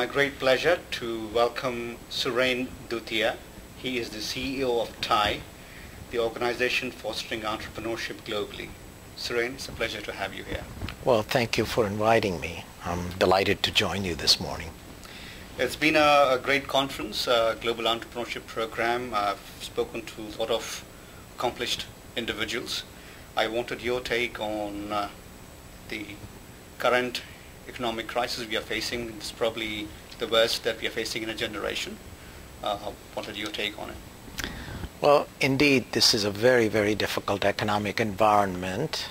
my great pleasure to welcome Suren Dutia. He is the CEO of TiE, the organization fostering entrepreneurship globally. Suren, it's a pleasure to have you here. Well, thank you for inviting me. I'm delighted to join you this morning. It's been a great conference, a global entrepreneurship program. I've spoken to a lot of accomplished individuals. I wanted your take on the current economic crisis we are facing. It's probably the worst that we are facing in a generation. Wanted your take on it. Well, indeed, this is a very, very difficult economic environment.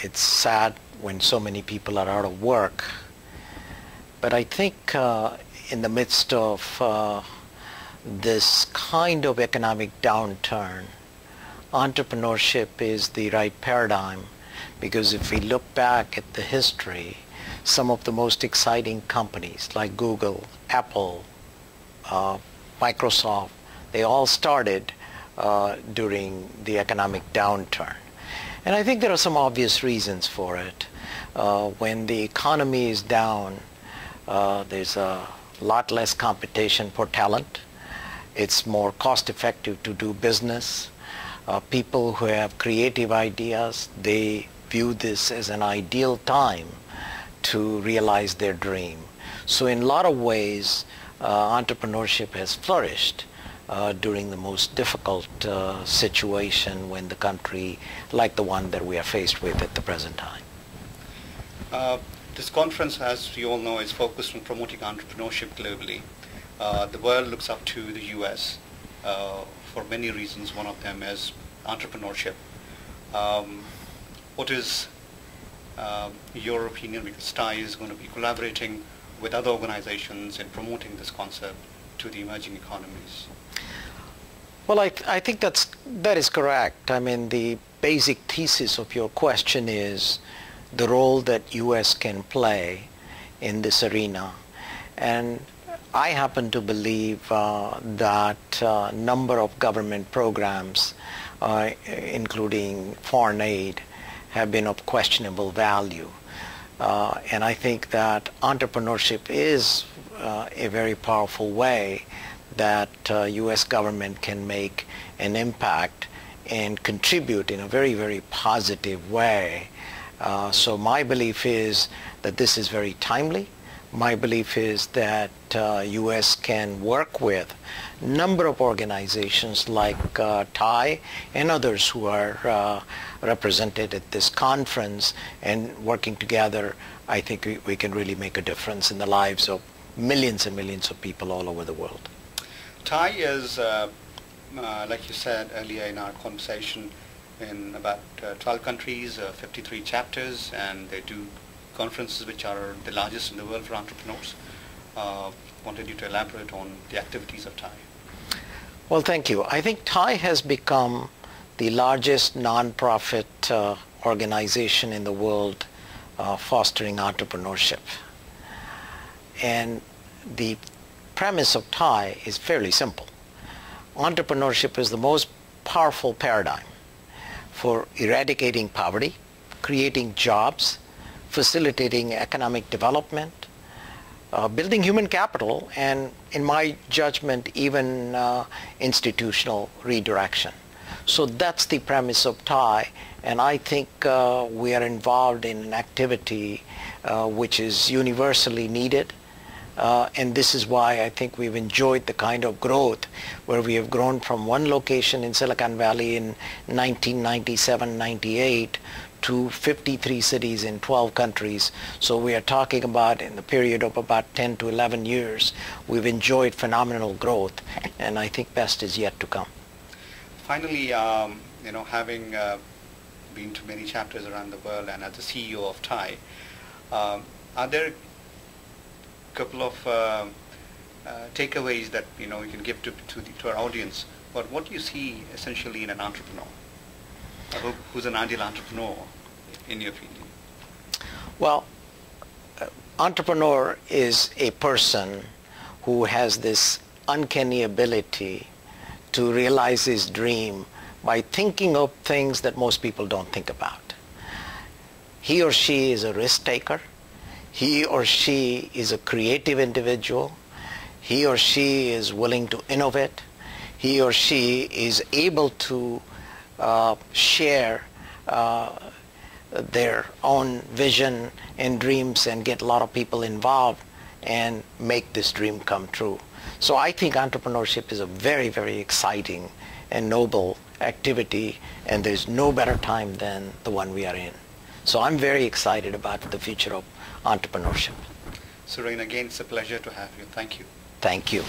It's sad when so many people are out of work. But I think in the midst of this kind of economic downturn, entrepreneurship is the right paradigm, because if we look back at the history, some of the most exciting companies like Google, Apple, Microsoft, they all started during the economic downturn. And I think there are some obvious reasons for it. When the economy is down, there's a lot less competition for talent. It's more cost effective to do business. People who have creative ideas, they view this as an ideal time to realize their dream. So in a lot of ways, entrepreneurship has flourished during the most difficult situation when the country, like the one that we are faced with at the present time. This conference, as you all know, is focused on promoting entrepreneurship globally. The world looks up to the US for many reasons. One of them is entrepreneurship. What is your opinion? Because TiE is going to be collaborating with other organizations in promoting this concept to the emerging economies. Well, I think that is correct. I mean, the basic thesis of your question is the role that US can play in this arena. And I happen to believe that a number of government programs, including foreign aid, have been of questionable value. And I think that entrepreneurship is a very powerful way that US government can make an impact and contribute in a very, very positive way. So my belief is that this is very timely. My belief is that US can work with a number of organizations like TiE and others who are represented at this conference, and working together, I think we can really make a difference in the lives of millions and millions of people all over the world. TiE is, like you said earlier in our conversation, in about 12 countries, 53 chapters, and they do conferences which are the largest in the world for entrepreneurs. Wanted you to elaborate on the activities of TiE. Well, thank you. I think TiE has become the largest non-profit organization in the world fostering entrepreneurship. And the premise of TiE is fairly simple. Entrepreneurship is the most powerful paradigm for eradicating poverty, creating jobs, facilitating economic development, building human capital, and in my judgment, even institutional redirection. So that's the premise of TiE, and I think we are involved in an activity which is universally needed. And this is why I think we've enjoyed the kind of growth where we have grown from one location in Silicon Valley in 1997-98 to 53 cities in 12 countries. So we are talking about, in the period of about 10 to 11 years, we've enjoyed phenomenal growth, and I think best is yet to come. Finally, having been to many chapters around the world and as the CEO of TiE, are there couple of takeaways that you can give to our audience? But what do you see essentially in an entrepreneur? Who's an ideal entrepreneur, in your opinion? Well, entrepreneur is a person who has this uncanny ability to realize his dream by thinking of things that most people don't think about. He or she is a risk taker. he or she is a creative individual, he or she is willing to innovate, he or she is able to share their own vision and dreams and get a lot of people involved and make this dream come true. So I think entrepreneurship is a very, very exciting and noble activity, and there's no better time than the one we are in. So I'm very excited about the future of entrepreneurship. Suren, again, it's a pleasure to have you. Thank you. Thank you.